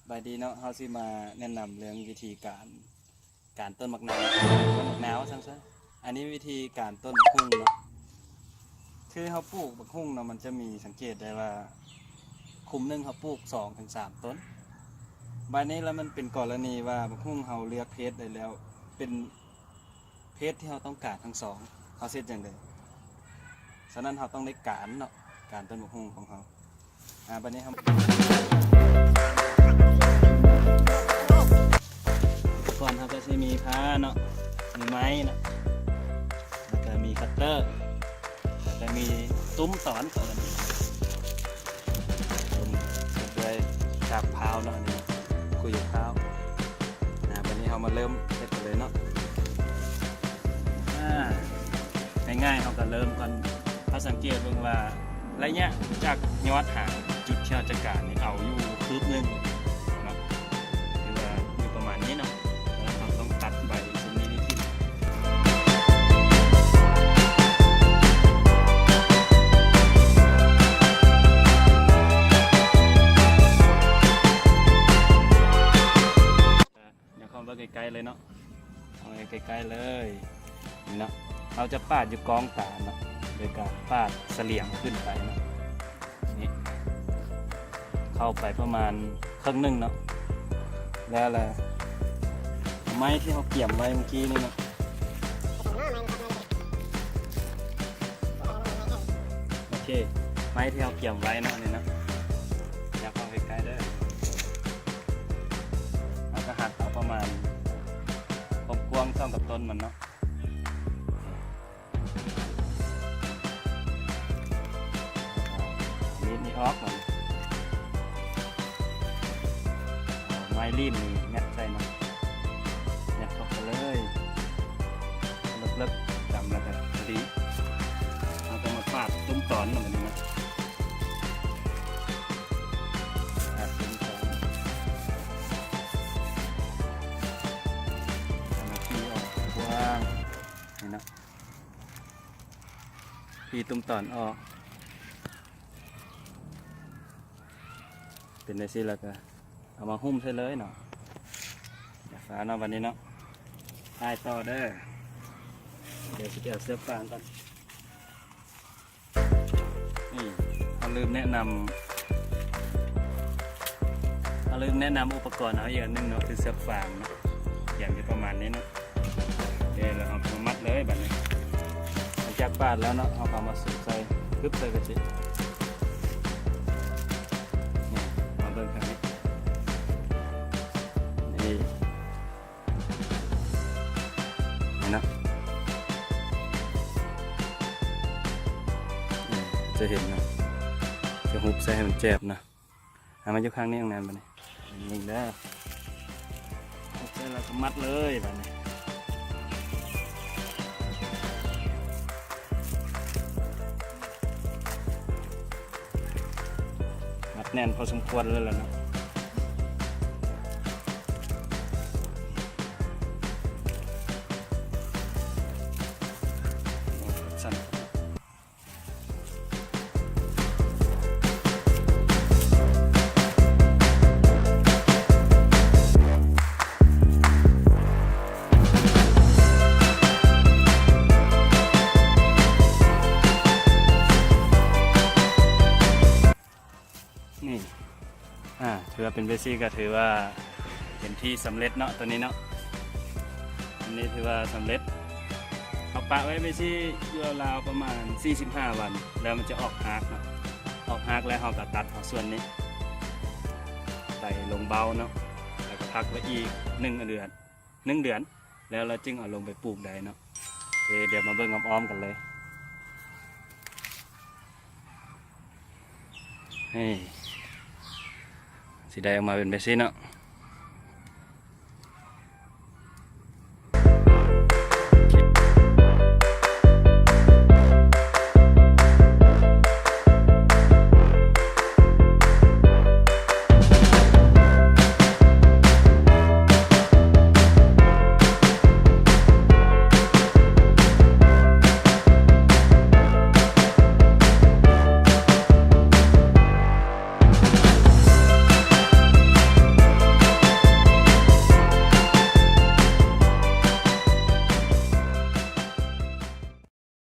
บายดีเนาะเฮาสิมาแนะนำเรื่องวิธีการต้นมะนาวซั่นๆอันนี้วิธีการต้นมะฮุ่งเนาะคือเฮาปลูกมะฮุ่งเนาะมันจะมีสังเกตได้ว่าคุมหนึงเฮาปลูก2 ถึง 3 ต้นบัดนี้แล้วมันเป็นกรณีว่ามะฮุ่งเฮาเลือกเพศได้แล้วเป็นเพศที่เฮาต้องการทั้งสองเฮาเฮ็ดจังได๋ฉะนั้นเฮาต้องได้การเนาะการต้นมะฮุ่งของเฮาบัดนี้เฮาก่อนครับก็จะมีผ้าเนาะมีไม้เนาะแล้วก็มีคัตเตอร์แล้วก็มีตุ้มสอนก่อนด้วยฉากพาวเนาะอันนี้คุยกับพาววันนี้เรามาเริ่มเฮ็ดกันเลยเนาะง่ายๆเราก็เริ่มก่อนถ้าสังเกตเบิ่งว่าระยะจากยอดหางจุดที่เราจะการนี่เอาอยู่คืบนึงเนาะคือว่าอยู่ประมาณนี้เนาะแล้วเราต้องตัดใบตรงนี้นิดนึงเดี๋ยวเข้าไปใกล้ๆเลยเนาะเอาไปใกล้ๆเลยนี่เนาะเราจะปาดอยู่กองตาเนาะโดยการปาดเสลี่ยงขึ้นไปเนาะนี่เข้าไปประมาณครึ่งนึงเนาะแล้วแหละไม้ที่เขาเกี่ยมไว้เมื่อกี้นี่เนาะโอเคไม้ที่เขาเกี่ยมไว้เนาะนี่นะอยากเข้าใกล้ๆได้เราก็หัดเอาประมาณความกว้างเท่ากับต้นมันเนาะนี่ออกมันไม้รีบนี่งัดใส่เนาะงัดเข้าไปเลยเลิกๆจำแล้วกันดีเราจะมาปาดตุ้มตอนมันนี่นะปาดตุ้มตอนมาพี่ออกกว้างนี่นะพี่ตุ้มตอนออกเป็นได้สิแล้วก็เอามาหุ้มใส่เลยเนาะเดี๋ยวฟ้าเนาะวันนี้เนาะได้ต่อเด้อเดี๋ยวจะเอาเสื้อฟางก่อนนี่เราลืมแนะนำอุปกรณ์เอาอย่างนึงเนาะคือเสื้อฟางเนาะอย่างที่ประมาณนี้เนาะเดี๋ยวเราเอามามัดเลยแบบนี้หลังจากปาดแล้วเนาะเอามาสุกใส่ปึ๊บใส่กระชิบเบิ่งครับนี่นะจะเห็นนะจะหุบใส่ให้มันเจ็บนะมันอยู่ข้างนี้ตรงนั้นไปนี่ยิงได้หุบใส่แล้วก็มัดเลยแบบนี้มัดแน่นพอสมควรเลยแหละนะนี่ถือว่าเป็นเบสิกก็ถือว่าเป็นที่สำเร็จเนาะตัวนี้เนาะอันนี้ถือว่าสำเร็จเอาปะไว้เบสิอยู่ราวประมาณ45 วันแล้วมันจะออกฮากเนาะออกฮากแล้วเราก็ตัดเอาส่วนนี้ใส่ลงเบาเนาะแล้วก็พักไว้อีก1 เดือนแล้วเราจึงเอาลงไปปลูกได้เนาะโอเคเดี๋ยวมาเบิ่งอ้อมๆกันเลยนี่สีได้ออกมาเป็นแบบนี้เนาะ